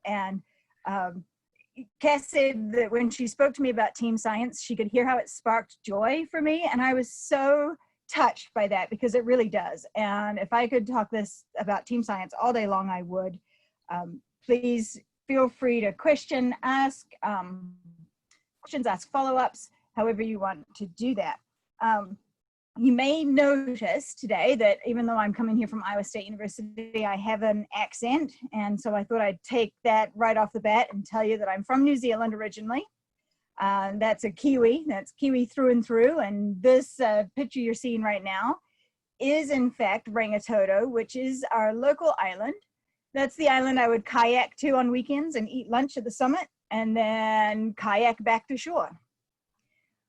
And Cass said that when she spoke to me about team science, she could hear how it sparked joy for me. And I was so touched by that, because it really does. And if I could talk about team science all day long, I would. Please feel free to question, ask questions, ask follow-ups, however you want to do that. You may notice today that even though I'm coming here from Iowa State University, I have an accent. And so I thought I'd take that right off the bat and tell you that I'm from New Zealand originally. That's a Kiwi, that's Kiwi through and through. And this picture you're seeing right now is in fact Rangitoto, which is our local island. That's the island I would kayak to on weekends and eat lunch at the summit and then kayak back to shore.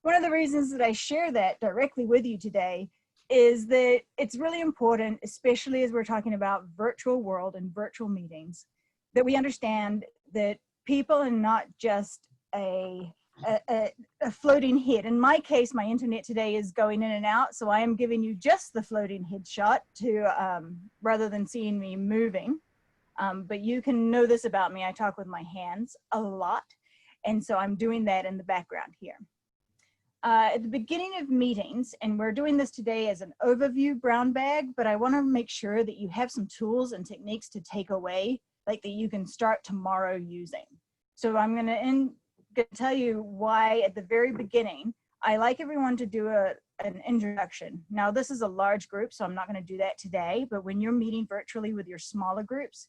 One of the reasons that I share that directly with you today is that it's really important, especially as we're talking about virtual world and virtual meetings, that we understand that people are not just a floating head. In my case, my internet today is going in and out, so I am giving you just the floating head shot rather than seeing me moving. But you can know this about me, I talk with my hands a lot, and so I'm doing that in the background here. At the beginning of meetings, and we're doing this today as an overview brown bag, but I want to make sure that you have some tools and techniques to take away, like that you can start tomorrow using. So I'm going to tell you why at the very beginning, I like everyone to do an introduction. Now, this is a large group, so I'm not going to do that today, but when you're meeting virtually with your smaller groups,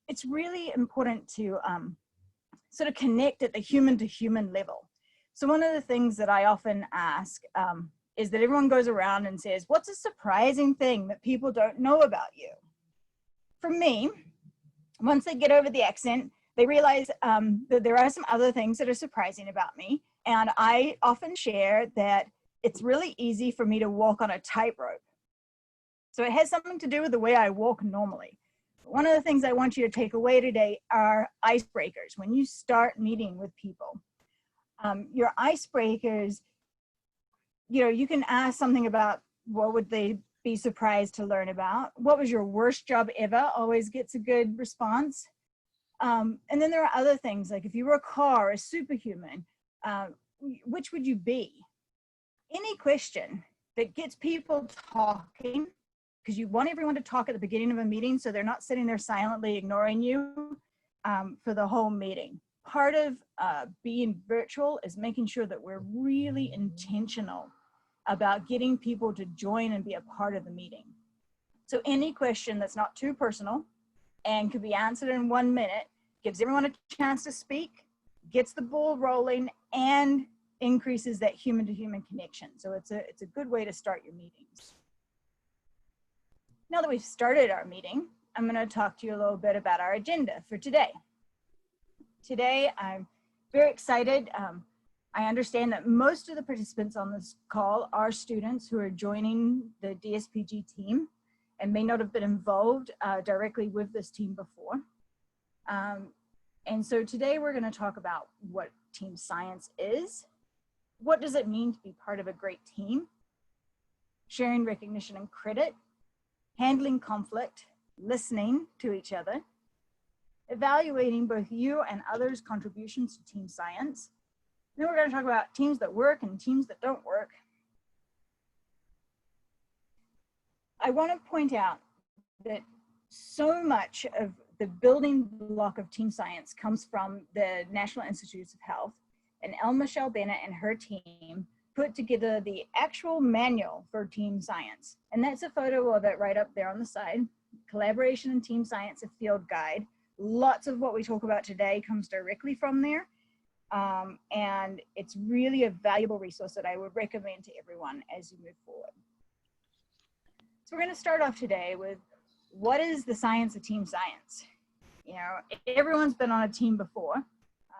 it's really important to sort of connect at the human to human level. So one of the things that I often ask is that everyone goes around and says, what's a surprising thing that people don't know about you? For me, once they get over the accent, they realize that there are some other things that are surprising about me. And I often share that it's really easy for me to walk on a tightrope. So it has something to do with the way I walk normally. One of the things I want you to take away today are icebreakers. When you start meeting with people, your icebreakers, you can ask something about what would they be surprised to learn about. What was your worst job ever? Always gets a good response. And then there are other things, like if you were a car or a superhuman, which would you be? Any question that gets people talking, because you want everyone to talk at the beginning of a meeting so they're not sitting there silently ignoring you for the whole meeting. Part of being virtual is making sure that we're really intentional about getting people to join and be a part of the meeting. So any question that's not too personal and could be answered in 1 minute gives everyone a chance to speak, gets the ball rolling, and increases that human-to-human connection. So it's a good way to start your meetings. Now that we've started our meeting, I'm going to talk to you a little bit about our agenda for today. Today, I'm very excited. I understand that most of the participants on this call are students who are joining the DSPG team and may not have been involved directly with this team before. And so today we're going to talk about what team science is, what does it mean to be part of a great team, sharing recognition and credit, handling conflict, listening to each other, evaluating both you and others' contributions to team science. Then we're going to talk about teams that work and teams that don't work. I want to point out that so much of the building block of team science comes from the National Institutes of Health, and Michelle Bennett and her team put together the actual manual for team science. And that's a photo of it right up there on the side. Collaboration in Team Science, a Field Guide. Lots of what we talk about today comes directly from there. And it's really a valuable resource that I would recommend to everyone as you move forward. So we're going to start off today with what is the science of team science? Everyone's been on a team before.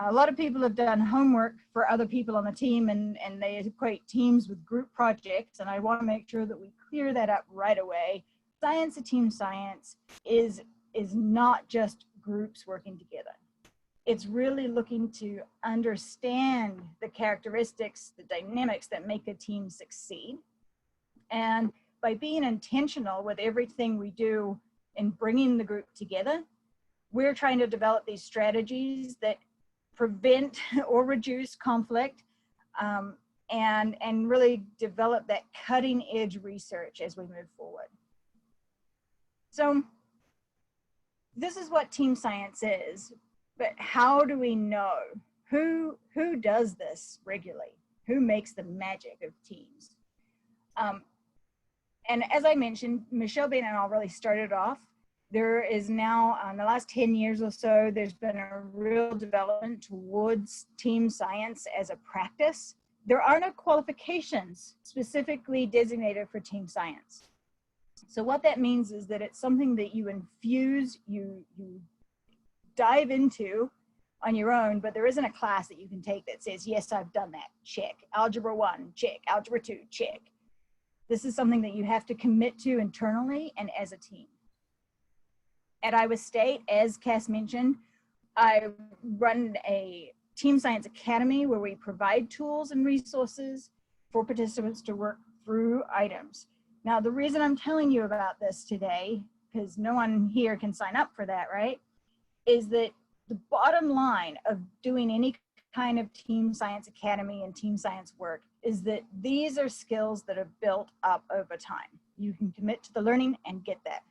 A lot of people have done homework for other people on the team and they equate teams with group projects. And I want to make sure that we clear that up right away. Science of team science is not just groups working together. It's really looking to understand the characteristics, the dynamics that make a team succeed. And by being intentional with everything we do in bringing the group together, we're trying to develop these strategies that prevent or reduce conflict, and really develop that cutting edge research as we move forward. So this is what team science is, but how do we know? Who does this regularly? Who makes the magic of teams? And as I mentioned, Michelle Bain and I really started off. There is now, in the last 10 years or so, there's been a real development towards team science as a practice. There are no qualifications specifically designated for team science. So what that means is that it's something that you infuse, you dive into on your own, but there isn't a class that you can take that says, yes, I've done that, check. Algebra 1, check. Algebra 2, check. This is something that you have to commit to internally and as a team. At Iowa State, as Cass mentioned, I run a Team Science Academy where we provide tools and resources for participants to work through items. Now, the reason I'm telling you about this today, because no one here can sign up for that, right, is that the bottom line of doing any kind of Team Science Academy and team science work is that these are skills that are built up over time. You can commit to the learning and get that.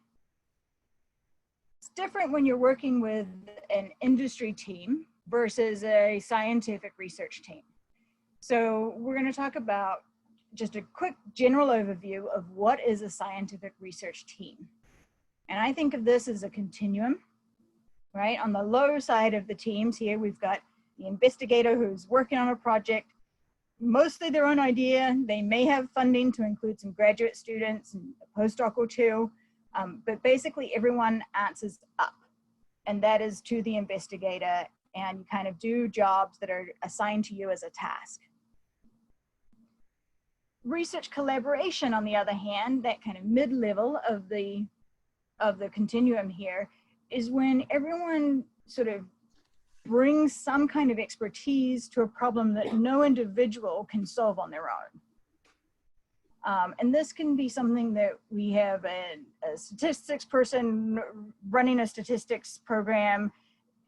It's different when you're working with an industry team versus a scientific research team. So we're going to talk about just a quick general overview of what is a scientific research team. And I think of this as a continuum, right? On the low side of the teams here, we've got the investigator who's working on a project, mostly their own idea. They may have funding to include some graduate students and a postdoc or two. But basically everyone answers up, and that is to the investigator, and you kind of do jobs that are assigned to you as a task. Research collaboration, on the other hand, that kind of mid-level of the continuum here, is when everyone sort of brings some kind of expertise to a problem that no individual can solve on their own. And this can be something that we have a statistics person running a statistics program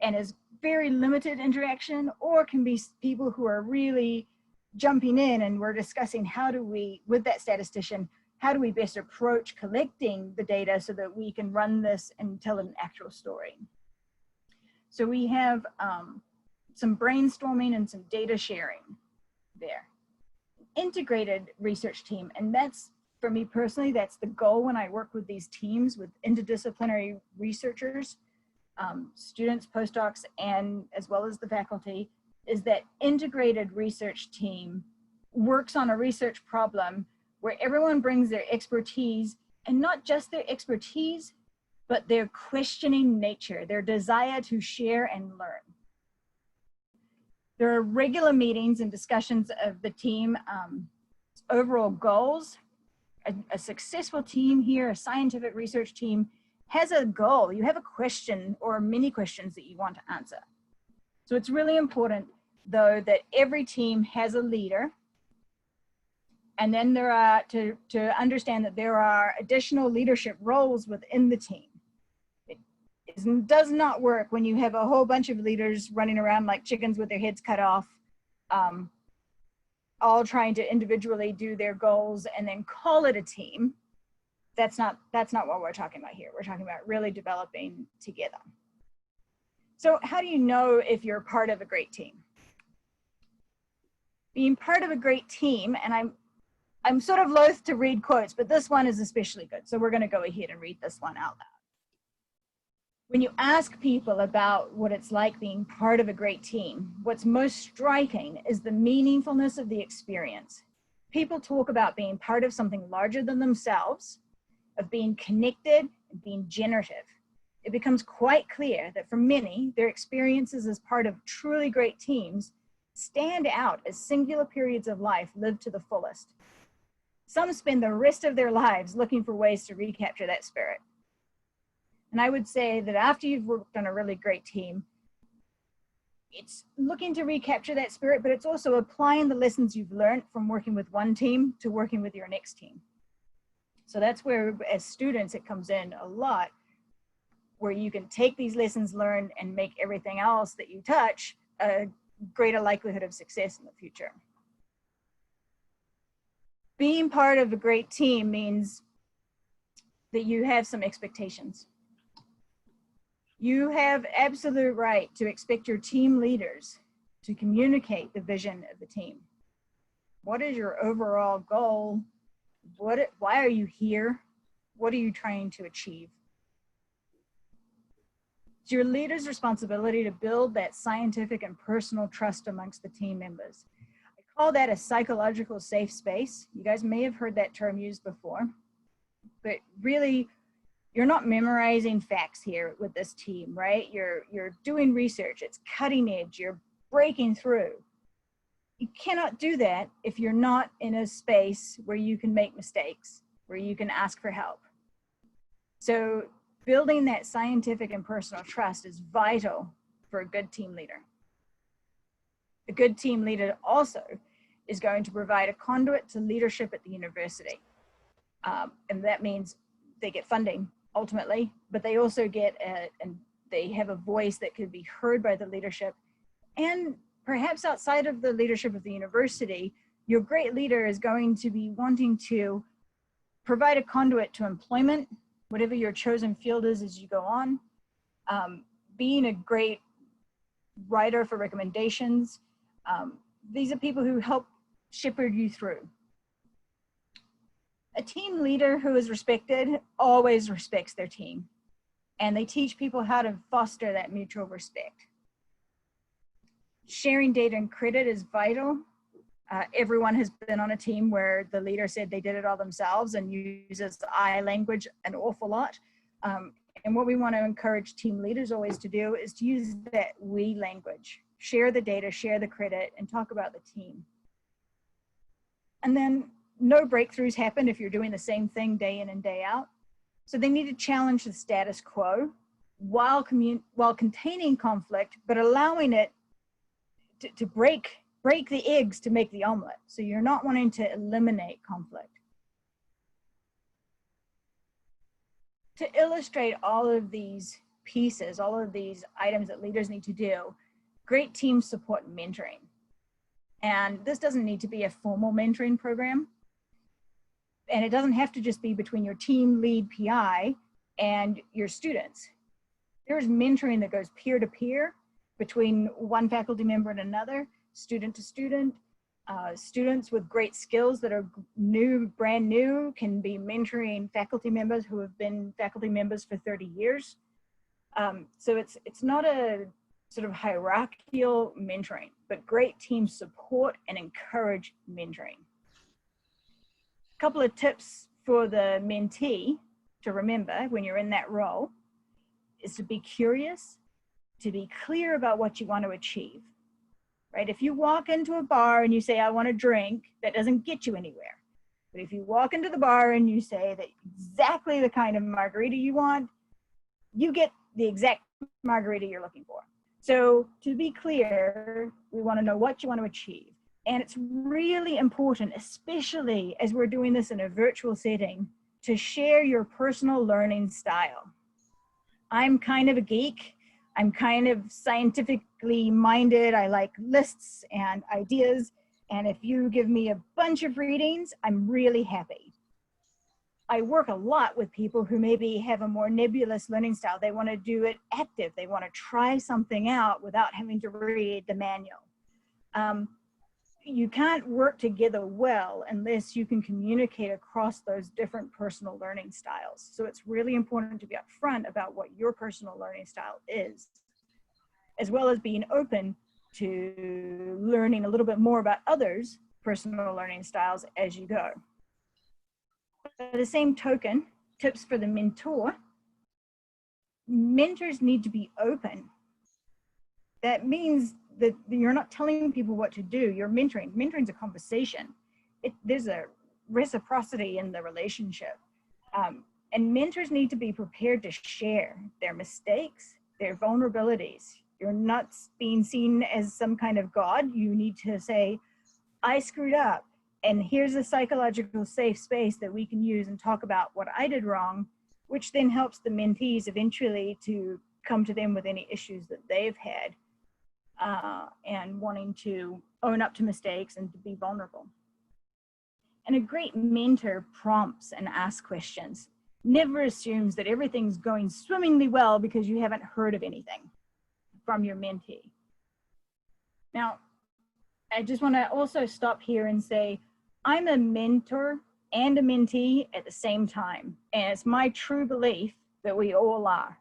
and is very limited interaction, or can be people who are really jumping in and we're discussing how do we, with that statistician, how do we best approach collecting the data so that we can run this and tell an actual story. So we have some brainstorming and some data sharing there. Integrated research team, and that's, for me personally, that's the goal when I work with these teams with interdisciplinary researchers, students, postdocs, and as well as the faculty, is that integrated research team works on a research problem where everyone brings their expertise, and not just their expertise, but their questioning nature, their desire to share and learn. There are regular meetings and discussions of the team overall goals. A successful team here, a scientific research team, has a goal. You have a question or many questions that you want to answer. So it's really important, though, that every team has a leader. And then there are, to understand that there are additional leadership roles within the team. It does not work when you have a whole bunch of leaders running around like chickens with their heads cut off, all trying to individually do their goals and then call it a team. That's not what we're talking about here. We're talking about really developing together. So how do you know if you're part of a great team? Being part of a great team, and I'm sort of loath to read quotes, but this one is especially good. So we're going to go ahead and read this one out loud. When you ask people about what it's like being part of a great team, what's most striking is the meaningfulness of the experience. People talk about being part of something larger than themselves, of being connected and being generative. It becomes quite clear that for many, their experiences as part of truly great teams stand out as singular periods of life lived to the fullest. Some spend the rest of their lives looking for ways to recapture that spirit. And I would say that after you've worked on a really great team, it's looking to recapture that spirit, but it's also applying the lessons you've learned from working with one team to working with your next team. So that's where, as students, it comes in a lot. where you can take these lessons learned and make everything else that you touch a greater likelihood of success in the future. Being part of a great team means that you have some expectations. You have absolute right to expect your team leaders to communicate the vision of the team. What is your overall goal? Why are you here? What are you trying to achieve? It's your leader's responsibility to build that scientific and personal trust amongst the team members. I call that a psychological safe space. You guys may have heard that term used before, but really, you're not memorizing facts here with this team, right? You're doing research, it's cutting edge, you're breaking through. You cannot do that if you're not in a space where you can make mistakes, where you can ask for help. So building that scientific and personal trust is vital for a good team leader. A good team leader also is going to provide a conduit to leadership at the university. And that means they get funding ultimately, but they also get and they have a voice that could be heard by the leadership. And perhaps outside of the leadership of the university, your great leader is going to be wanting to provide a conduit to employment, whatever your chosen field is as you go on, being a great writer for recommendations. These are people who help shepherd you through. A team leader who is respected always respects their team, and they teach people how to foster that mutual respect. Sharing data and credit is vital. Everyone has been on a team where the leader said they did it all themselves and uses I language an awful lot. And what we want to encourage team leaders always to do is to use that we language. Share the data, share the credit, and talk about the team. And then no breakthroughs happen if you're doing the same thing day in and day out. So they need to challenge the status quo while containing conflict, but allowing it to break the eggs to make the omelet. So you're not wanting to eliminate conflict. To illustrate all of these pieces, all of these items that leaders need to do, great teams support mentoring. And this doesn't need to be a formal mentoring program. And it doesn't have to just be between your team lead PI and your students. There's mentoring that goes peer-to-peer between one faculty member and another, student to student. Students with great skills that are brand new can be mentoring faculty members who have been faculty members for 30 years. So it's not a sort of hierarchical mentoring, but great teams support and encourage mentoring. A couple of tips for the mentee to remember when you're in that role is to be curious, to be clear about what you want to achieve, right? If you walk into a bar and you say, I want a drink, that doesn't get you anywhere. But if you walk into the bar and you say that exactly the kind of margarita you want, you get the exact margarita you're looking for. So to be clear, we want to know what you want to achieve. And it's really important, especially as we're doing this in a virtual setting, to share your personal learning style. I'm kind of a geek. I'm kind of scientifically minded. I like lists and ideas. And if you give me a bunch of readings, I'm really happy. I work a lot with people who maybe have a more nebulous learning style. They want to do it active. They want to try something out without having to read the manual. You can't work together well unless you can communicate across those different personal learning styles. So it's really important to be upfront about what your personal learning style is, as well as being open to learning a little bit more about others' personal learning styles as you go. By the same token, tips for the mentor: mentors need to be open. That means that you're not telling people what to do, you're mentoring. Mentoring's a conversation. There's a reciprocity in the relationship. And mentors need to be prepared to share their mistakes, their vulnerabilities. You're not being seen as some kind of God. You need to say, I screwed up, and here's a psychological safe space that we can use and talk about what I did wrong which then helps the mentees eventually to come to them with any issues that they've had, and wanting to own up to mistakes and to be vulnerable. And a great mentor prompts and asks questions, never assumes that everything's going swimmingly well because you haven't heard of anything from your mentee. Now, I just want to also stop here and say, I'm a mentor and a mentee at the same time. And it's my true belief that we all are.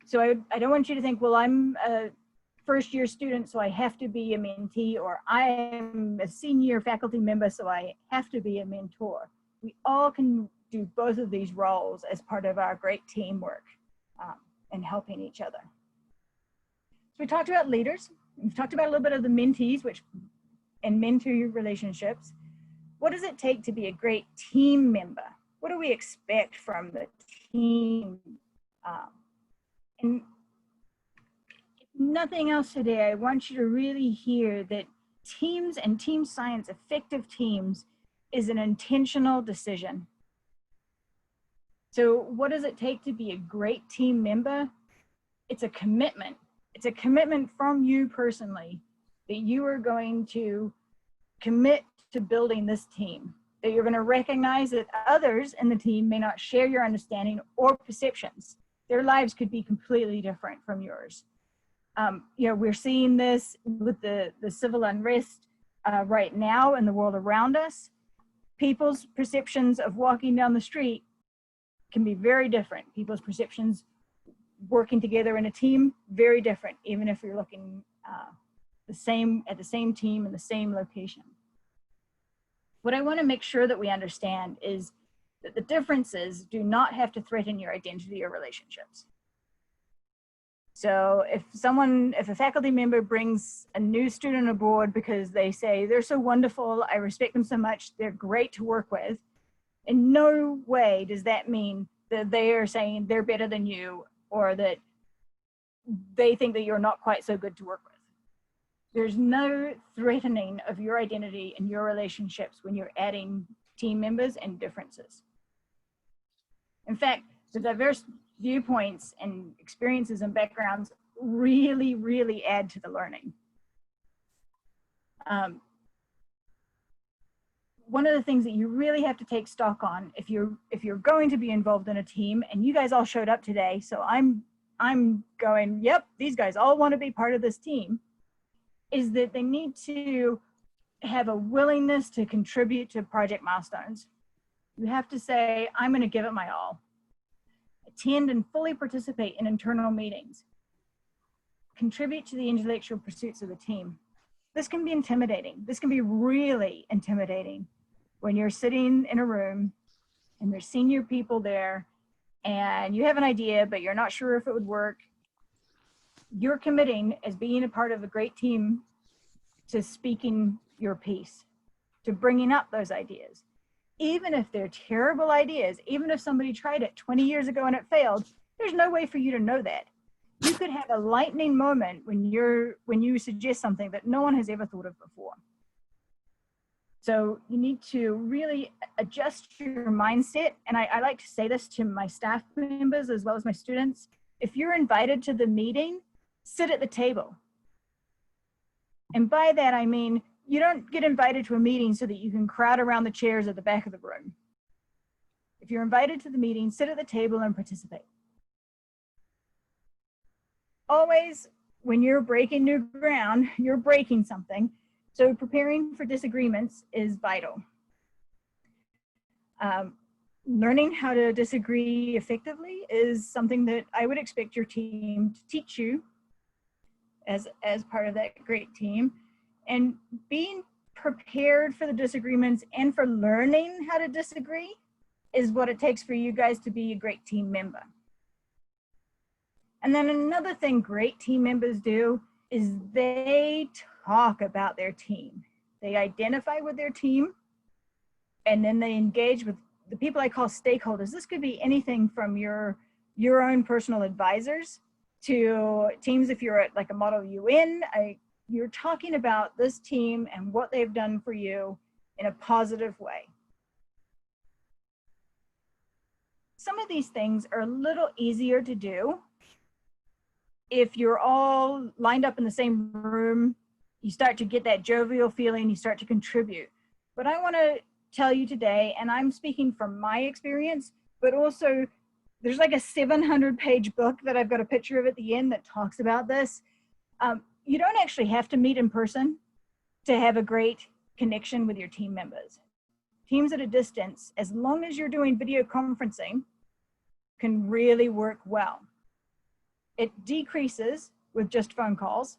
So I don't want you to think, well, I'm a first-year student, so I have to be a mentee, or I am a senior faculty member, so I have to be a mentor. We all can do both of these roles as part of our great teamwork and helping each other. So we talked about leaders. We've talked about a little bit of the mentees and mentor relationships. What does it take to be a great team member? What do we expect from the team? And if nothing else today, I want you to really hear that teams and team science, effective teams, is an intentional decision. So what does it take to be a great team member? It's a commitment. It's a commitment from you personally that you are going to commit to building this team, that you're going to recognize that others in the team may not share your understanding or perceptions. Their lives could be completely different from yours. You know, we're seeing this with the civil unrest right now in the world around us. People's perceptions of walking down the street can be very different. People's perceptions working together in a team, very different, even if you're looking at the same team in the same location. What I want to make sure that we understand is that the differences do not have to threaten your identity or relationships. So if a faculty member brings a new student aboard because they say they're so wonderful, I respect them so much, they're great to work with, in no way does that mean that they are saying they're better than you, or that they think that you're not quite so good to work with. There's no threatening of your identity and your relationships when you're adding team members and differences. In fact, the diverse viewpoints and experiences and backgrounds really, really add to the learning. One of the things that you really have to take stock on if you're going to be involved in a team, and you guys all showed up today, so I'm going, yep, these guys all want to be part of this team, is that they need to have a willingness to contribute to project milestones. You have to say, I'm going to give it my all. Attend and fully participate in internal meetings. Contribute to the intellectual pursuits of the team. This can be intimidating. This can be really intimidating when you're sitting in a room and there's senior people there and you have an idea, but you're not sure if it would work. You're committing as being a part of a great team to speaking your piece, to bringing up those ideas. Even if they're terrible ideas, even if somebody tried it 20 years ago and it failed, there's no way for you to know that. You could have a lightning moment when you suggest something that no one has ever thought of before. So you need to really adjust your mindset. And I like to say this to my staff members as well as my students. If you're invited to the meeting, sit at the table. And by that, I mean, you don't get invited to a meeting so that you can crowd around the chairs at the back of the room. If you're invited to the meeting, sit at the table and participate. Always, when you're breaking new ground, you're breaking something. So preparing for disagreements is vital. Learning how to disagree effectively is something that I would expect your team to teach you as part of that great team. And being prepared for the disagreements and for learning how to disagree is what it takes for you guys to be a great team member. And then another thing great team members do is they talk about their team. They identify with their team, and then they engage with the people I call stakeholders. This could be anything from your own personal advisors to teams if you're at like a Model UN. You're talking about this team and what they've done for you in a positive way. some of these things are a little easier to do if you're all lined up in the same room. You start to get that jovial feeling, you start to contribute. But I want to tell you today, and I'm speaking from my experience, but also there's like a 700-page book that I've got a picture of at the end that talks about this. You don't actually have to meet in person to have a great connection with your team members. Teams at a distance, as long as you're doing video conferencing, can really work well. It decreases with just phone calls,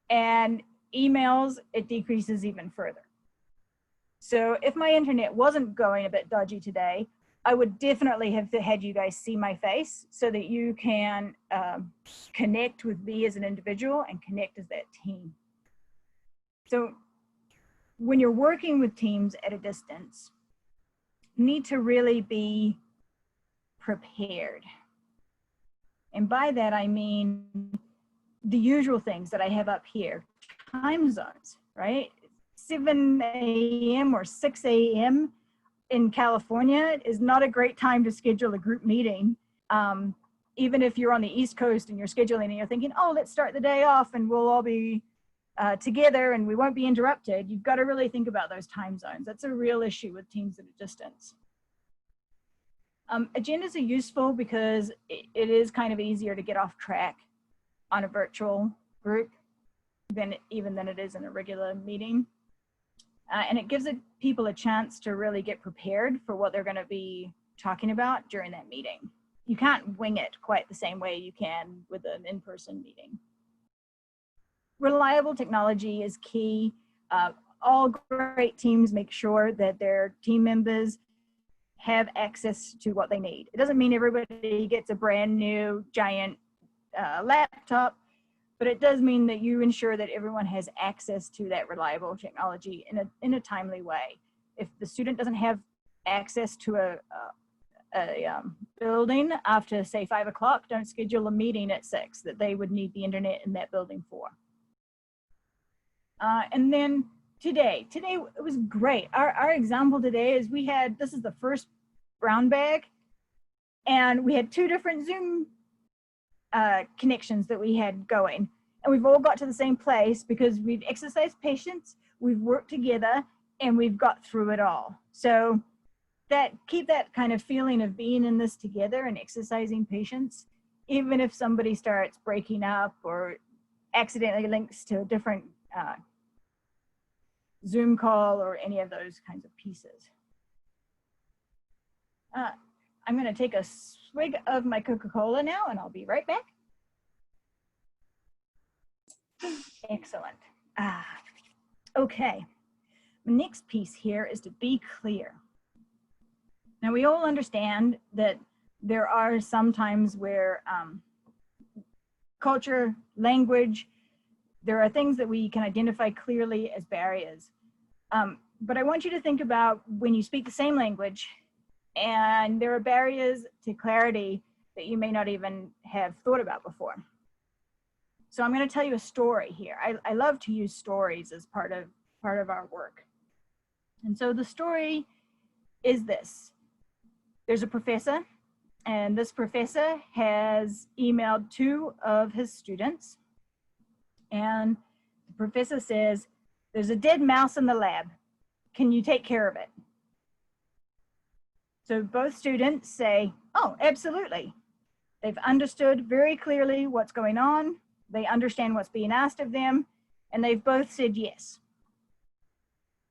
and emails, it decreases even further. So if my internet wasn't going a bit dodgy today, I would definitely have had you guys see my face so that you can connect with me as an individual and connect as that team. So when you're working with teams at a distance, you need to really be prepared. And by that, I mean the usual things that I have up here. Time zones, right? 7 a.m. or 6 a.m. in California is not a great time to schedule a group meeting. Even if you're on the East Coast and you're scheduling and you're thinking, oh, let's start the day off and we'll all be together and we won't be interrupted. You've got to really think about those time zones. That's a real issue with teams at a distance. Agendas are useful because it is kind of easier to get off track on a virtual group even than it is in a regular meeting. And it gives people a chance to really get prepared for what they're going to be talking about during that meeting. You can't wing it quite the same way you can with an in-person meeting. Reliable technology is key. All great teams make sure that their team members have access to what they need. It doesn't mean everybody gets a brand new giant laptop, but it does mean that you ensure that everyone has access to that reliable technology in a timely way. If the student doesn't have access to a building after, say, 5 o'clock, don't schedule a meeting at 6 that they would need the internet in that building for. And then today it was great. Our example today is this is the first brown bag, and we had 2 different Zoom connections that we had going, and we've all got to the same place because we've exercised patience, we've worked together, and we've got through it all. So keep that kind of feeling of being in this together and exercising patience, even if somebody starts breaking up or accidentally links to a different Zoom call or any of those kinds of pieces. I'm going to take a swig of my Coca-Cola now, and I'll be right back. Excellent. Okay. The next piece here is to be clear. Now, we all understand that there are some times where culture, language, there are things that we can identify clearly as barriers. But I want you to think about when you speak the same language and there are barriers to clarity that you may not even have thought about before. So I'm going to tell you a story here. I love to use stories as part of our work. And so the story is this. There's a professor, and this professor has emailed 2 of his students, and the professor says, there's a dead mouse in the lab. Can you take care of it? So both students say, oh, absolutely. They've understood very clearly what's going on. They understand what's being asked of them, and they've both said yes.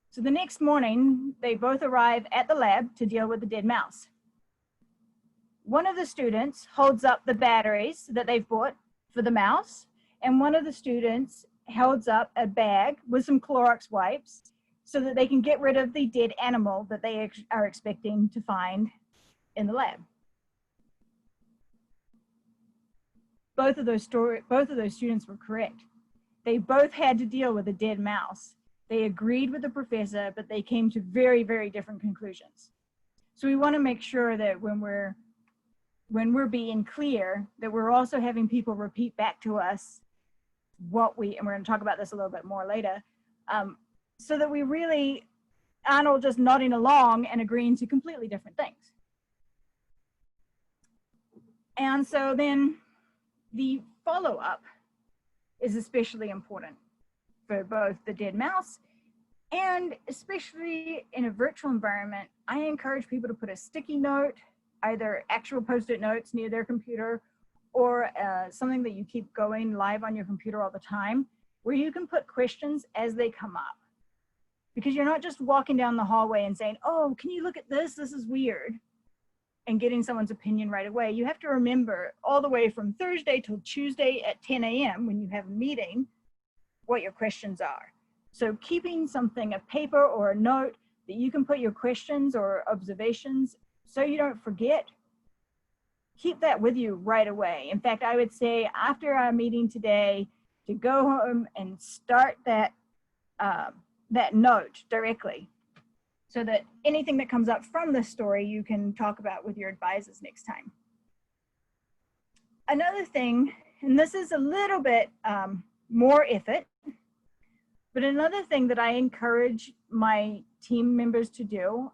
So the next morning, they both arrive at the lab to deal with the dead mouse. One of the students holds up the batteries that they've bought for the mouse, and one of the students holds up a bag with some Clorox wipes so that they can get rid of the dead animal that they are expecting to find in the lab. Both of those students were correct. They both had to deal with a dead mouse. They agreed with the professor, but they came to very, very different conclusions. So we want to make sure that when we're being clear, that we're also having people repeat back to us and we're going to talk about this a little bit more later, so that we really aren't all just nodding along and agreeing to completely different things. And so then the follow-up is especially important for both the dead mouse and especially in a virtual environment. I encourage people to put a sticky note, either actual post-it notes near their computer or something that you keep going live on your computer all the time, where you can put questions as they come up. Because you're not just walking down the hallway and saying, oh, can you look at this? This is weird. And getting someone's opinion right away. You have to remember all the way from Thursday till Tuesday at 10 a.m. when you have a meeting, what your questions are. So keeping something, a paper or a note that you can put your questions or observations so you don't forget, keep that with you right away. In fact, I would say after our meeting today to go home and start that note directly, so that anything that comes up from this story you can talk about with your advisors next time. Another thing, and this is a little bit more effort, but another thing that I encourage my team members to do,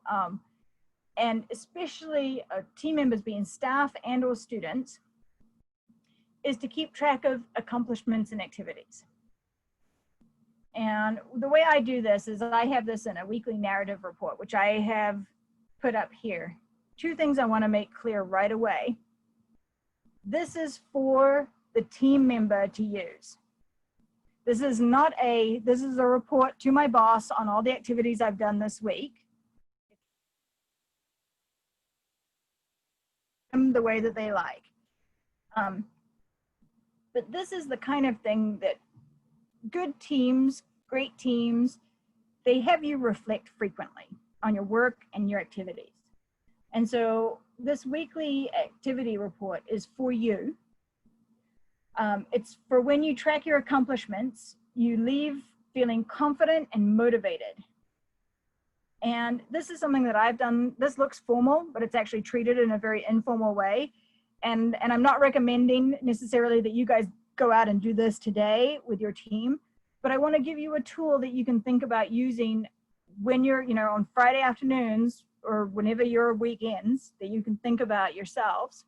and especially team members being staff and or students, is to keep track of accomplishments and activities. And the way I do this is I have this in a weekly narrative report, which I have put up here. Two things I want to make clear right away. This is for the team member to use. This is a report to my boss on all the activities I've done this week. The way that they like. But this is the kind of thing that good teams, great teams, they have you reflect frequently on your work and your activities. And so this weekly activity report is for you. It's for when you track your accomplishments, you leave feeling confident and motivated. And this is something that I've done. This looks formal, but it's actually treated in a very informal way. And I'm not recommending necessarily that you guys go out and do this today with your team, but I want to give you a tool that you can think about using when you're, on Friday afternoons or whenever your week ends, that you can think about yourselves.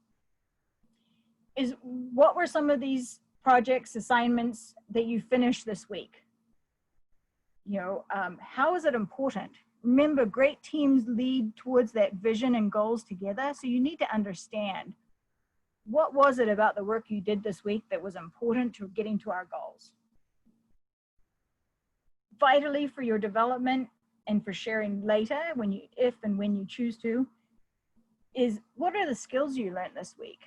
Is what were some of these projects, assignments that you finished this week? How is it important? Remember, great teams lead towards that vision and goals together. So you need to understand, what was it about the work you did this week that was important to getting to our goals? Vitally for your development and for sharing later, if and when you choose to, is what are the skills you learned this week?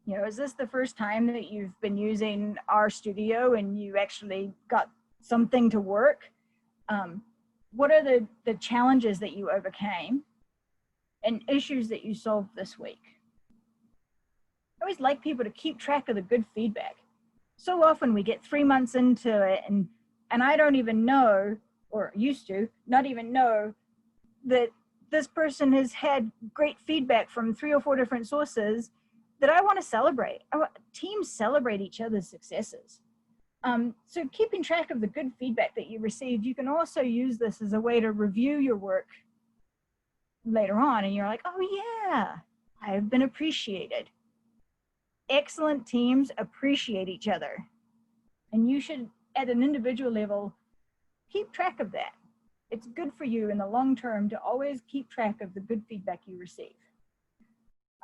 Is this the first time that you've been using our studio and you actually got something to work? What are the challenges that you overcame and issues that you solved this week? I always like people to keep track of the good feedback. So often we get 3 months into it and I don't even know, or used to not even know, that this person has had great feedback from 3 or 4 different sources that I want to celebrate. Teams celebrate each other's successes. So keeping track of the good feedback that you received, you can also use this as a way to review your work later on. And you're like, oh yeah, I've been appreciated. Excellent teams appreciate each other. And you should, at an individual level, keep track of that. It's good for you in the long term to always keep track of the good feedback you receive.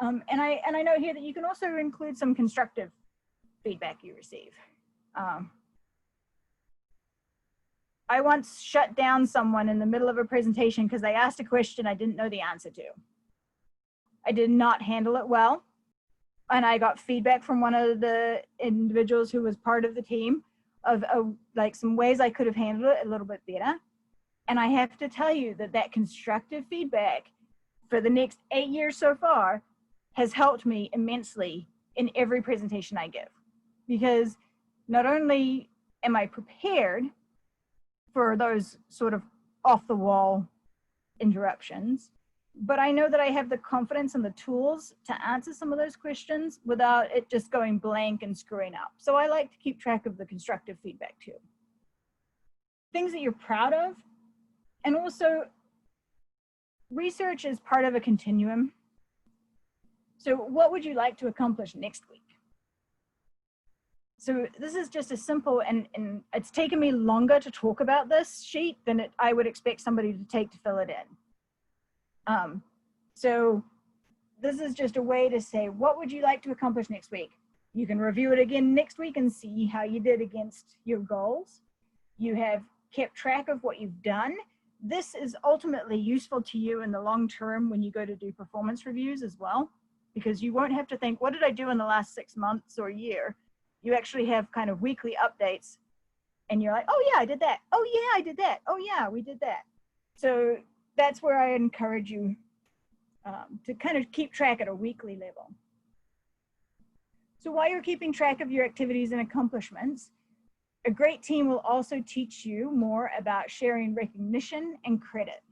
And I know here that you can also include some constructive feedback you receive. I once shut down someone in the middle of a presentation because they asked a question I didn't know the answer to. I did not handle it well. And I got feedback from one of the individuals who was part of the team of like some ways I could have handled it a little bit better. And I have to tell you that constructive feedback for the next 8 years so far has helped me immensely in every presentation I give. Because not only am I prepared for those sort of off the wall interruptions, but I know that I have the confidence and the tools to answer some of those questions without it just going blank and screwing up. So I like to keep track of the constructive feedback too. Things that you're proud of, and also research is part of a continuum. So what would you like to accomplish next week? So this is just a simple, and it's taken me longer to talk about this sheet than I would expect somebody to take to fill it in. So this is just a way to say, what would you like to accomplish next week? You can review it again next week and see how you did against your goals. You have kept track of what you've done. This is ultimately useful to you in the long term when you go to do performance reviews as well, because you won't have to think, what did I do in the last 6 months or year? You actually have kind of weekly updates and you're like, oh yeah, I did that. Oh yeah, I did that. Oh yeah, we did that. So that's where I encourage you to kind of keep track at a weekly level. So while you're keeping track of your activities and accomplishments, a great team will also teach you more about sharing recognition and credit.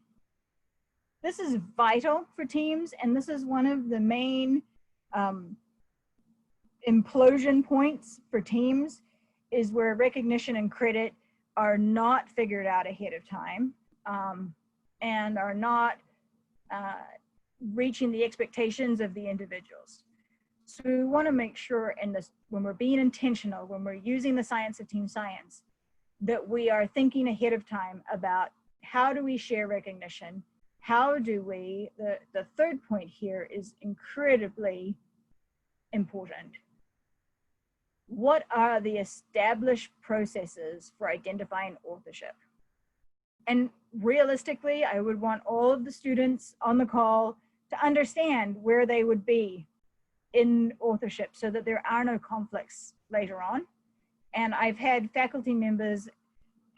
This is vital for teams, and this is one of the main implosion points for teams, is where recognition and credit are not figured out ahead of time and are not reaching the expectations of the individuals. So we want to make sure in this, when we're being intentional, when we're using the science of team science, that we are thinking ahead of time about how do we share recognition? How do we, the third point here is incredibly important. What are the established processes for identifying authorship? And realistically, I would want all of the students on the call to understand where they would be in authorship so that there are no conflicts later on. And I've had faculty members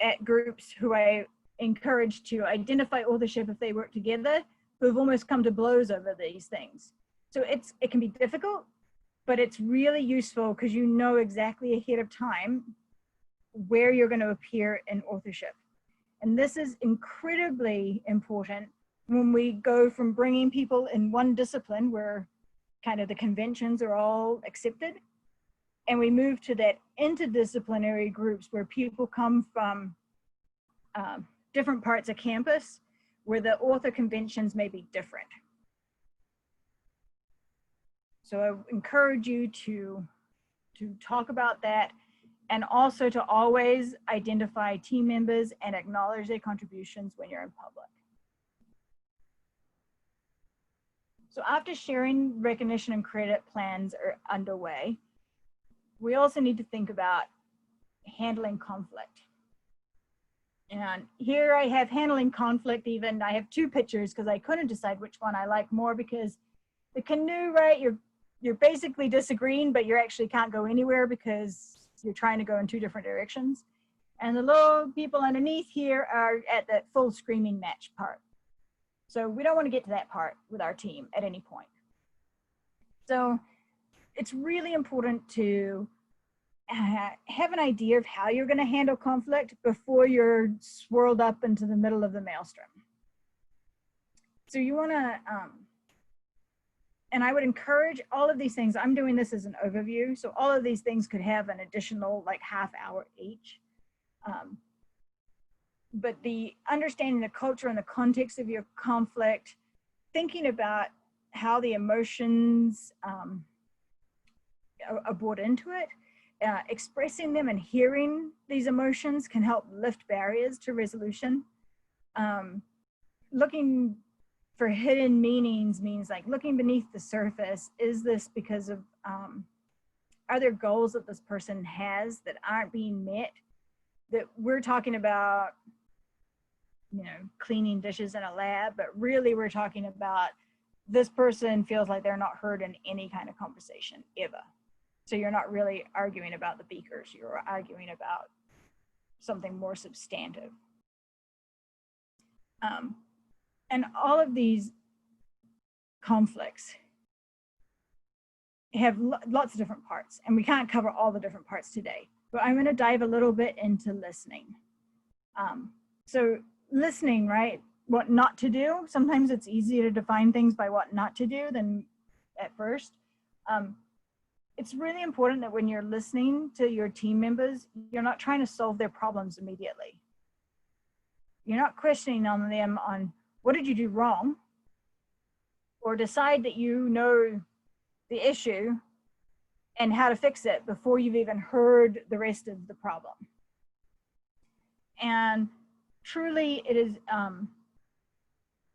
at groups who I encourage to identify authorship if they work together, who've almost come to blows over these things. So it can be difficult, but it's really useful because you know exactly ahead of time where you're going to appear in authorship. And this is incredibly important when we go from bringing people in one discipline where kind of the conventions are all accepted, and we move to that interdisciplinary groups where people come from different parts of campus where the author conventions may be different. So I encourage you to talk about that, and also to always identify team members and acknowledge their contributions when you're in public. So after sharing recognition and credit plans are underway, we also need to think about handling conflict. And here I have handling conflict even. I have two pictures because I couldn't decide which one I like more, because the canoe, right, you're basically disagreeing, but you actually can't go anywhere because you're trying to go in two different directions. And the little people underneath here are at that full screaming match part. So we don't want to get to that part with our team at any point. So it's really important to have an idea of how you're going to handle conflict before you're swirled up into the middle of the maelstrom. So you want to, and I would encourage all of these things. I'm doing this as an overview, so all of these things could have an additional like half hour each. But the understanding the culture and the context of your conflict, thinking about how the emotions are brought into it, expressing them and hearing these emotions can help lift barriers to resolution. Looking for hidden meanings means like looking beneath the surface. Is this because of, are there goals that this person has that aren't being met? That we're talking about, you know, cleaning dishes in a lab, but really we're talking about this person feels like they're not heard in any kind of conversation ever. So you're not really arguing about the beakers, you're arguing about something more substantive. And all of these conflicts have lots of different parts, and we can't cover all the different parts today, but I'm going to dive a little bit into listening. So listening, right? What not to do. Sometimes it's easier to define things by what not to do than at first. It's really important that when you're listening to your team members, you're not trying to solve their problems immediately. You're not questioning on them on what did you do wrong, or decide that you know the issue and how to fix it before you've even heard the rest of the problem. And truly it is,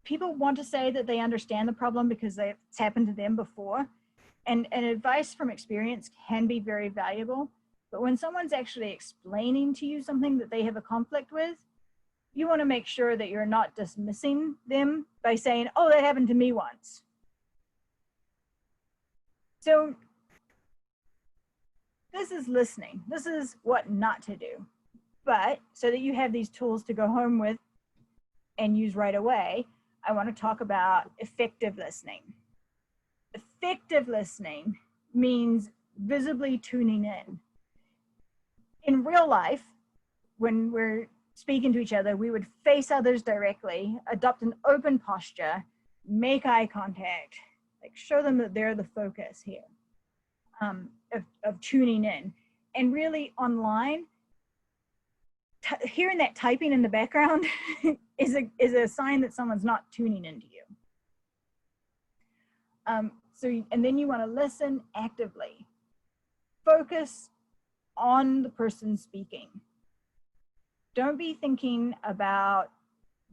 people want to say that they understand the problem because it's happened to them before. And advice from experience can be very valuable. But when someone's actually explaining to you something that they have a conflict with, you want to make sure that you're not dismissing them by saying, oh, that happened to me once. So this is listening. This is what not to do. But so that you have these tools to go home with and use right away, I want to talk about effective listening. Effective listening means visibly tuning in. In real life, when we're speaking to each other, we would face others directly, adopt an open posture, make eye contact, like show them that they're the focus here of tuning in. And really online, hearing that typing in the background is a sign that someone's not tuning into you. And then you want to listen actively. Focus on the person speaking. Don't be thinking about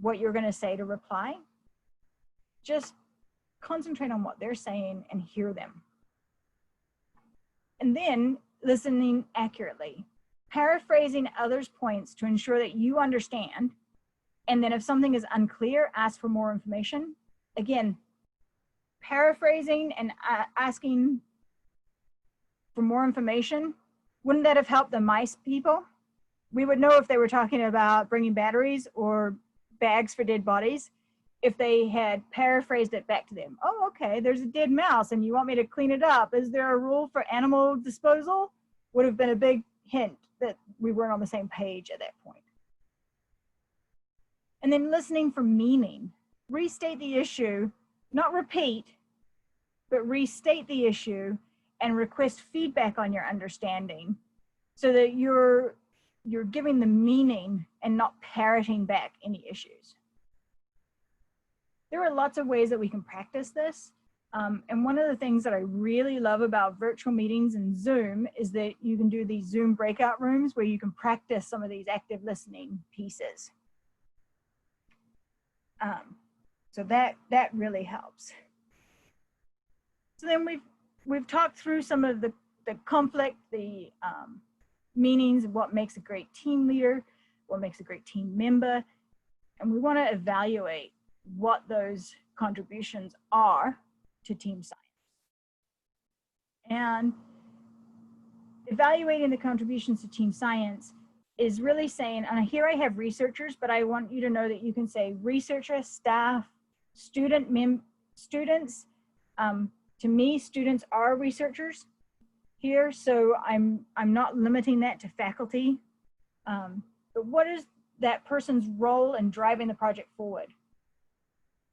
what you're going to say to reply. Just concentrate on what they're saying and hear them. And then listening accurately. Paraphrasing others' points to ensure that you understand. And then if something is unclear, ask for more information. Again, paraphrasing and asking for more information, wouldn't that have helped the mice people? We would know if they were talking about bringing batteries or bags for dead bodies if they had paraphrased it back to them. Oh, okay, there's a dead mouse and you want me to clean it up. Is there a rule for animal disposal? Would have been a big hint that we weren't on the same page at that point. And then listening for meaning. Restate the issue, not repeat, but restate the issue and request feedback on your understanding so that you're giving the meaning and not parroting back any issues. There are lots of ways that we can practice this. And one of the things that I really love about virtual meetings and Zoom is that you can do these Zoom breakout rooms where you can practice some of these active listening pieces. So that really helps. So then we've talked through some of the conflict, the meanings of what makes a great team leader, what makes a great team member, and we want to evaluate what those contributions are to team science. And evaluating the contributions to team science is really saying, and here I have researchers, but I want you to know that you can say researcher, staff, students. To me, students are researchers here, so I'm not limiting that to faculty. But what is that person's role in driving the project forward?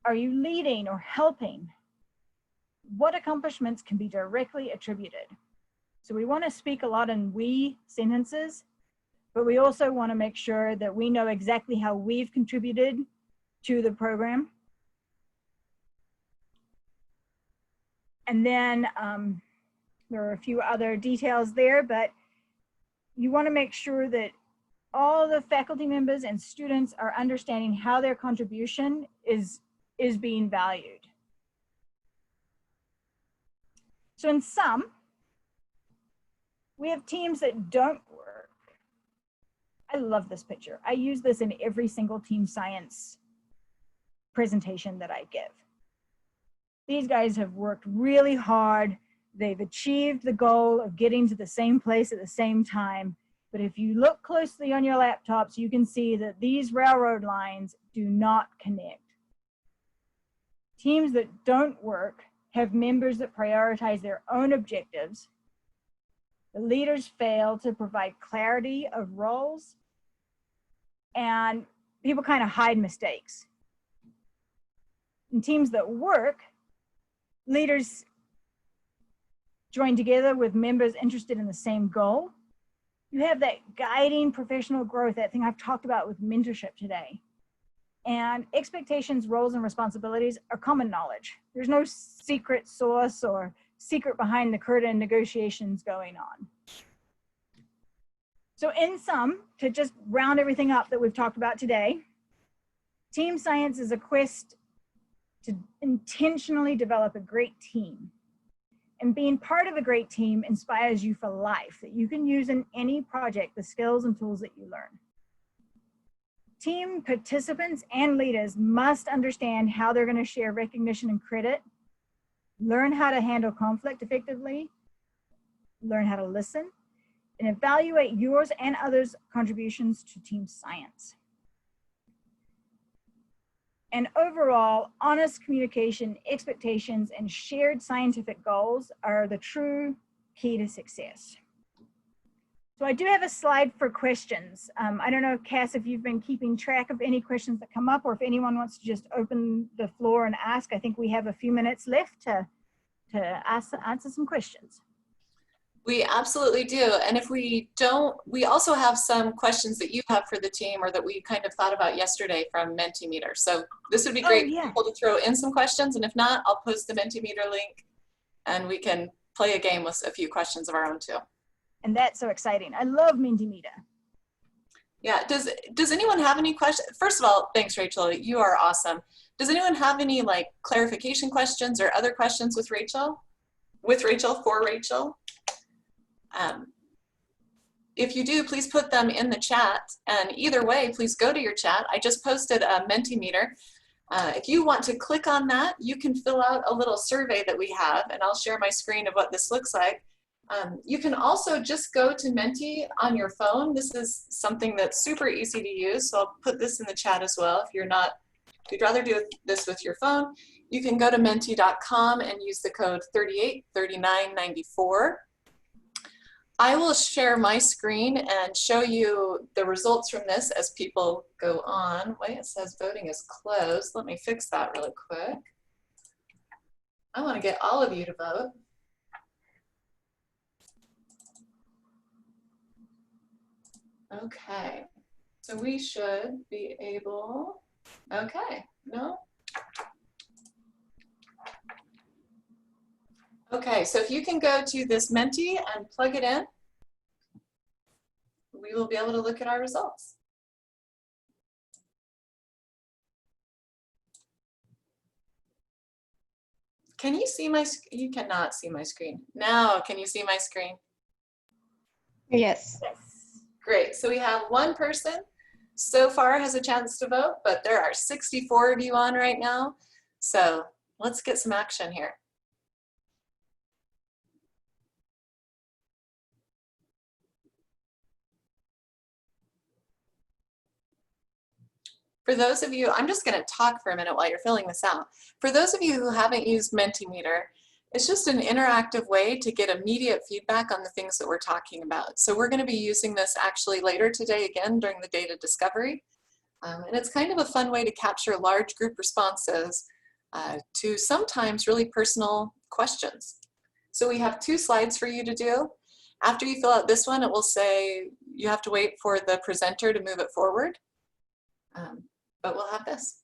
Are you leading or helping? What accomplishments can be directly attributed? So we want to speak a lot in we sentences, but we also want to make sure that we know exactly how we've contributed to the program. And then there are a few other details there, but you want to make sure that all the faculty members and students are understanding how their contribution is being valued. So in sum, we have teams that don't work. I love this picture. I use this in every single team science presentation that I give. These guys have worked really hard. They've achieved the goal of getting to the same place at the same time. But if you look closely on your laptops, you can see that these railroad lines do not connect. Teams that don't work have members that prioritize their own objectives. The leaders fail to provide clarity of roles, and people kind of hide mistakes. In teams that work, leaders join together with members interested in the same goal. You have that guiding professional growth, that thing I've talked about with mentorship today. And expectations, roles, and responsibilities are common knowledge. There's no secret sauce or secret behind the curtain negotiations going on. So in sum, to just round everything up that we've talked about today, team science is a quest to intentionally develop a great team. And being part of a great team inspires you for life, that you can use in any project the skills and tools that you learn. Team participants and leaders must understand how they're going to share recognition and credit, learn how to handle conflict effectively, learn how to listen, and evaluate yours and others' contributions to team science. And overall, honest communication, expectations, and shared scientific goals are the true key to success. So I do have a slide for questions. I don't know, Cass, if you've been keeping track of any questions that come up, or if anyone wants to just open the floor and ask. I think we have a few minutes left to answer some questions. We absolutely do. And if we don't, we also have some questions that you have for the team or that we kind of thought about yesterday from MentiMeter. So this would be great for people to throw in some questions. And if not, I'll post the MentiMeter link and we can play a game with a few questions of our own too. And that's so exciting. I love MentiMeter. Yeah, does anyone have any questions? First of all, thanks, Rachel. You are awesome. Does anyone have any like clarification questions or other questions with Rachel? For Rachel? If you do, please put them in the chat. And either way, please go to your chat. I just posted a MentiMeter. If you want to click on that, you can fill out a little survey that we have, and I'll share my screen of what this looks like. You can also just go to Menti on your phone. This is something that's super easy to use, so I'll put this in the chat as well. If you'd rather do this with your phone, you can go to menti.com and use the code 383994. I will share my screen and show you the results from this as people go on. Wait, it says voting is closed. Let me fix that really quick. I want to get all of you to vote. Okay, so we should be able, okay, no? Okay, so if you can go to this Menti and plug it in, we will be able to look at our results. Can you see my, you cannot see my screen. Now, can you see my screen? Yes. Great, so we have one person so far has a chance to vote, but there are 64 of you on right now. So let's get some action here. For those of you, I'm just going to talk for a minute while you're filling this out. For those of you who haven't used MentiMeter, it's just an interactive way to get immediate feedback on the things that we're talking about. So we're going to be using this actually later today again during the data discovery. And it's kind of a fun way to capture large group responses to sometimes really personal questions. So we have 2 slides for you to do. After you fill out this one, it will say you have to wait for the presenter to move it forward. But we'll have this.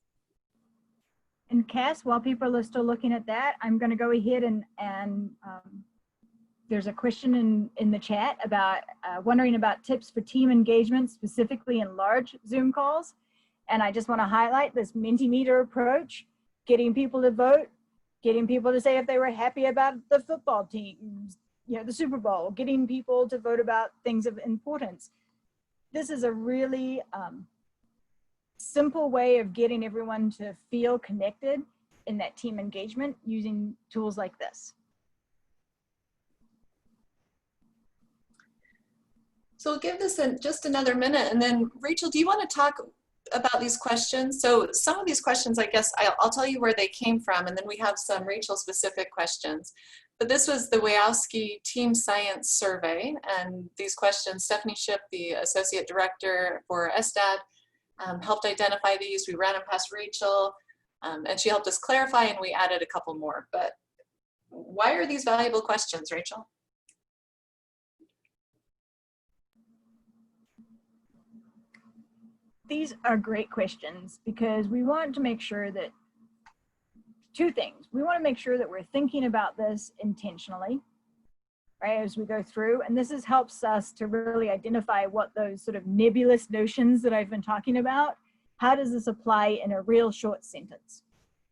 And Cass, while people are still looking at that, I'm going to go ahead and there's a question in the chat about wondering about tips for team engagement, specifically in large Zoom calls. And I just want to highlight this MentiMeter approach, getting people to vote, getting people to say if they were happy about the football team, you know, the Super Bowl, getting people to vote about things of importance. This is a really simple way of getting everyone to feel connected in that team engagement using tools like this. So we'll give this just another minute, and then Rachel, do you want to talk about these questions? So some of these questions, I guess I'll tell you where they came from, and then we have some Rachel specific questions. But this was the Wayowski Team Science Survey, and these questions, Stephanie Shipp, the Associate Director for SDAD, helped identify these. We ran them past Rachel, and she helped us clarify, and we added a couple more. But why are these valuable questions, Rachel? These are great questions because we want to make sure that two things. We want to make sure that we're thinking about this intentionally, right, as we go through. And this helps us to really identify what those sort of nebulous notions that I've been talking about, how does this apply in a real short sentence?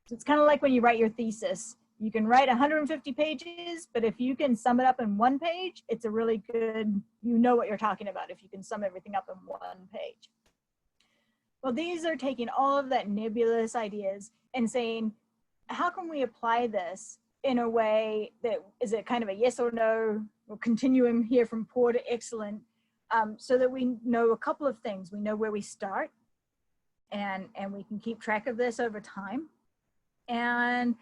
So it's kind of like when you write your thesis. You can write 150 pages, but if you can sum it up in one page, it's a really good, you know what you're talking about if you can sum everything up in one page. Well, these are taking all of that nebulous ideas and saying, how can we apply this in a way that is a kind of a yes or no, or continuum here from poor to excellent, so that we know a couple of things. We know where we start, and we can keep track of this over time. And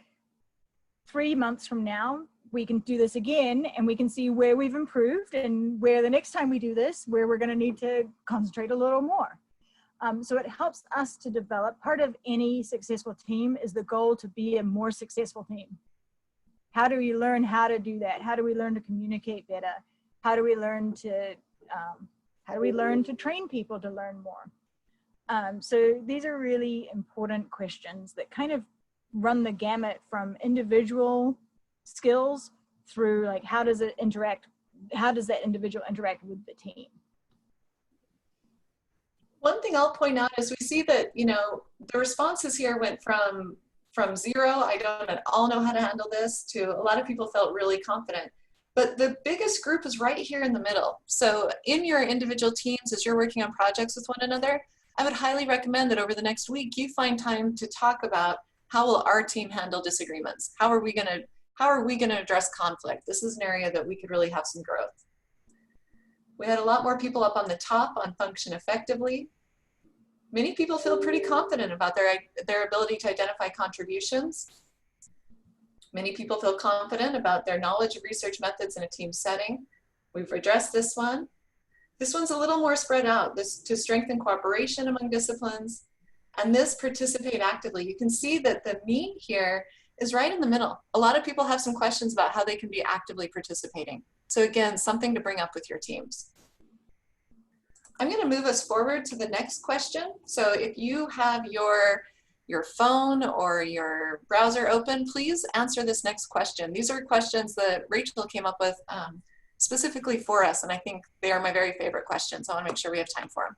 3 months from now, we can do this again, and we can see where we've improved and where the next time we do this, where we're going to need to concentrate a little more. So it helps us to develop. Part of any successful team is the goal to be a more successful team. How do we learn how to do that? How do we learn to communicate better? How do we learn to train people to learn more? So these are really important questions that kind of run the gamut from individual skills through, like, how does that individual interact with the team? One thing I'll point out is we see that, you know, the responses here went from 0, I don't at all know how to handle this, to a lot of people felt really confident. But the biggest group is right here in the middle. So in your individual teams, as you're working on projects with one another, I would highly recommend that over the next week, you find time to talk about how will our team handle disagreements? How are we gonna address conflict? This is an area that we could really have some growth. We had a lot more people up on the top on function effectively. Many people feel pretty confident about their ability to identify contributions. Many people feel confident about their knowledge of research methods in a team setting. We've addressed this one. This one's a little more spread out, this to strengthen cooperation among disciplines, and this participate actively. You can see that the meat here is right in the middle. A lot of people have some questions about how they can be actively participating. So again, something to bring up with your teams. I'm going to move us forward to the next question. So if you have your phone or your browser open, please answer this next question. These are questions that Rachel came up with specifically for us, and I think they are my very favorite questions. I want to make sure we have time for them.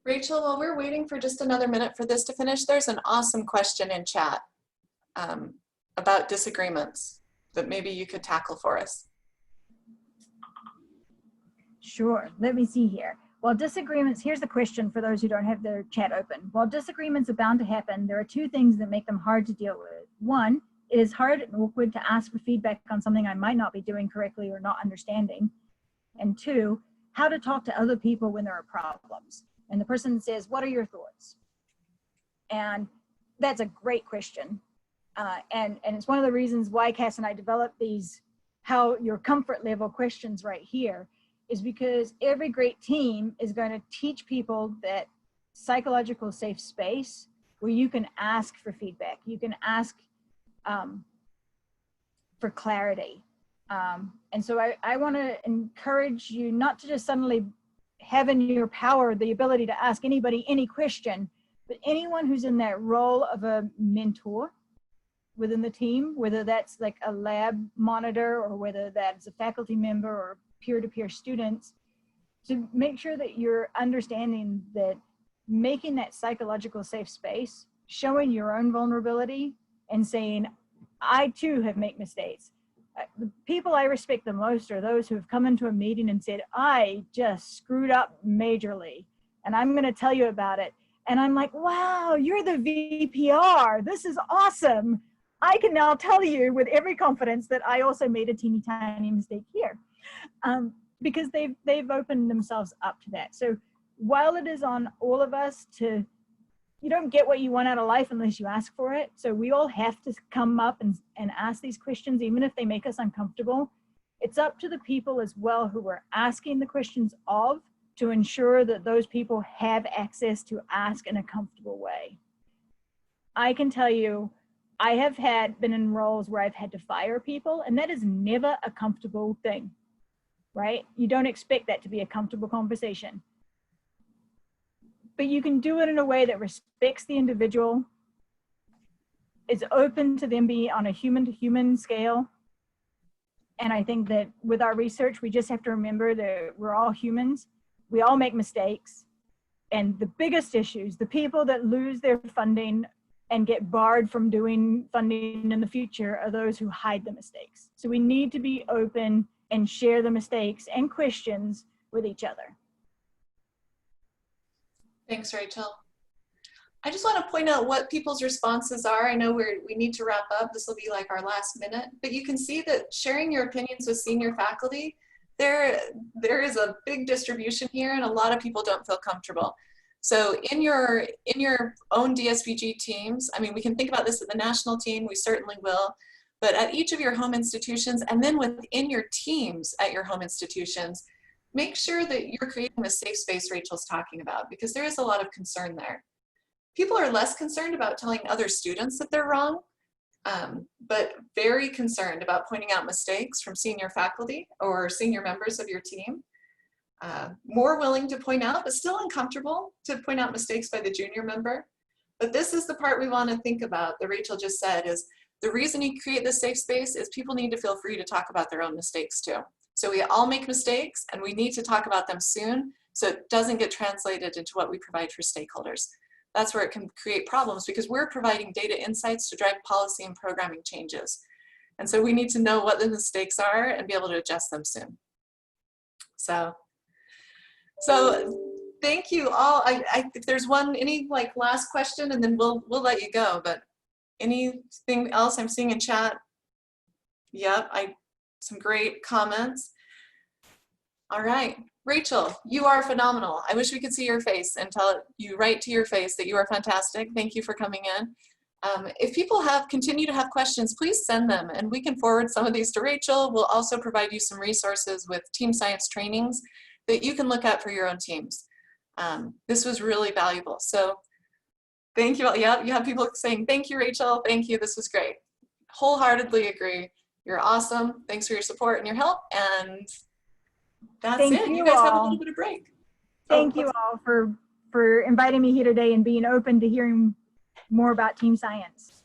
Rachel, while we're waiting for just another minute for this to finish, there's an awesome question in chat about disagreements that maybe you could tackle for us. Sure, let me see here. While disagreements, here's the question for those who don't have their chat open. While disagreements are bound to happen, there are two things that make them hard to deal with. One, it is hard and awkward to ask for feedback on something I might not be doing correctly or not understanding. And two, how to talk to other people when there are problems. And the person says, what are your thoughts? And that's a great question. And it's one of the reasons why Cass and I developed these, how your comfort level questions right here, is because every great team is going to teach people that psychological safe space where you can ask for feedback. You can ask for clarity. And so I want to encourage you not to just suddenly have in your power the ability to ask anybody any question, but anyone who's in that role of a mentor within the team, whether that's like a lab monitor or whether that's a faculty member or peer-to-peer students, to make sure that you're understanding that making that psychological safe space, showing your own vulnerability and saying, I too have made mistakes. The people I respect the most are those who have come into a meeting and said, I just screwed up majorly. and I'm going to tell you about it. And I'm like, wow, you're the VPR. This is awesome. I can now tell you with every confidence that I also made a teeny tiny mistake here, because they've opened themselves up to that. So while it is on all of us to, you don't get what you want out of life unless you ask for it. So we all have to come up and ask these questions, even if they make us uncomfortable. It's up to the people as well who we're asking the questions of to ensure that those people have access to ask in a comfortable way. I can tell you, I have been in roles where I've had to fire people, and that is never a comfortable thing, right? You don't expect that to be a comfortable conversation. But you can do it in a way that respects the individual, is open to them being on a human-to-human scale. And I think that with our research, we just have to remember that we're all humans. We all make mistakes. And the biggest issues, the people that lose their funding and get barred from doing funding in the future, are those who hide the mistakes. So we need to be open and share the mistakes and questions with each other. Thanks, Rachel. I just want to point out what people's responses are. I know we need to wrap up. This will be like our last minute, but you can see that sharing your opinions with senior faculty, there is a big distribution here, and a lot of people don't feel comfortable. So in your own DSVG teams, I mean, we can think about this at the national team, we certainly will, but at each of your home institutions, and then within your teams at your home institutions, make sure that you're creating the safe space Rachel's talking about, because there is a lot of concern there. People are less concerned about telling other students that they're wrong, but very concerned about pointing out mistakes from senior faculty or senior members of your team. More willing to point out, but still uncomfortable to point out mistakes by the junior member. But this is the part we want to think about that Rachel just said, is the reason you create this safe space is people need to feel free to talk about their own mistakes too. So we all make mistakes, and we need to talk about them soon so it doesn't get translated into what we provide for stakeholders. That's where it can create problems, because we're providing data insights to drive policy and programming changes. And so we need to know what the mistakes are and be able to adjust them soon. So thank you all. If there's any like last question, and then we'll let you go, but anything else I'm seeing in chat? Yep, some great comments. All right, Rachel, you are phenomenal. I wish we could see your face and tell you right to your face that you are fantastic. Thank you for coming in. If people continue to have questions, please send them, and we can forward some of these to Rachel. We'll also provide you some resources with team science trainings that you can look at for your own teams. This was really valuable. So thank you all. Yeah, you have people saying, thank you, Rachel. Thank you, this was great. Wholeheartedly agree. You're awesome. Thanks for your support and your help. And that's it. You guys have a little bit of break. Thank you all for inviting me here today and being open to hearing more about team science.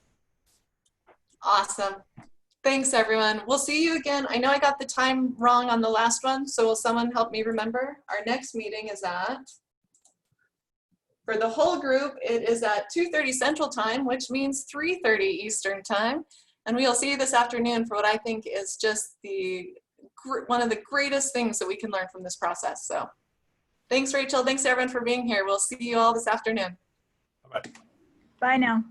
Awesome. Thanks, everyone. We'll see you again. I know I got the time wrong on the last one, so will someone help me remember? Our next meeting is for the whole group, it is at 2:30 Central Time, which means 3:30 Eastern Time. And we'll see you this afternoon for what I think is just one of the greatest things that we can learn from this process. So thanks, Rachel. Thanks, everyone, for being here. We'll see you all this afternoon. Bye-bye. Bye now.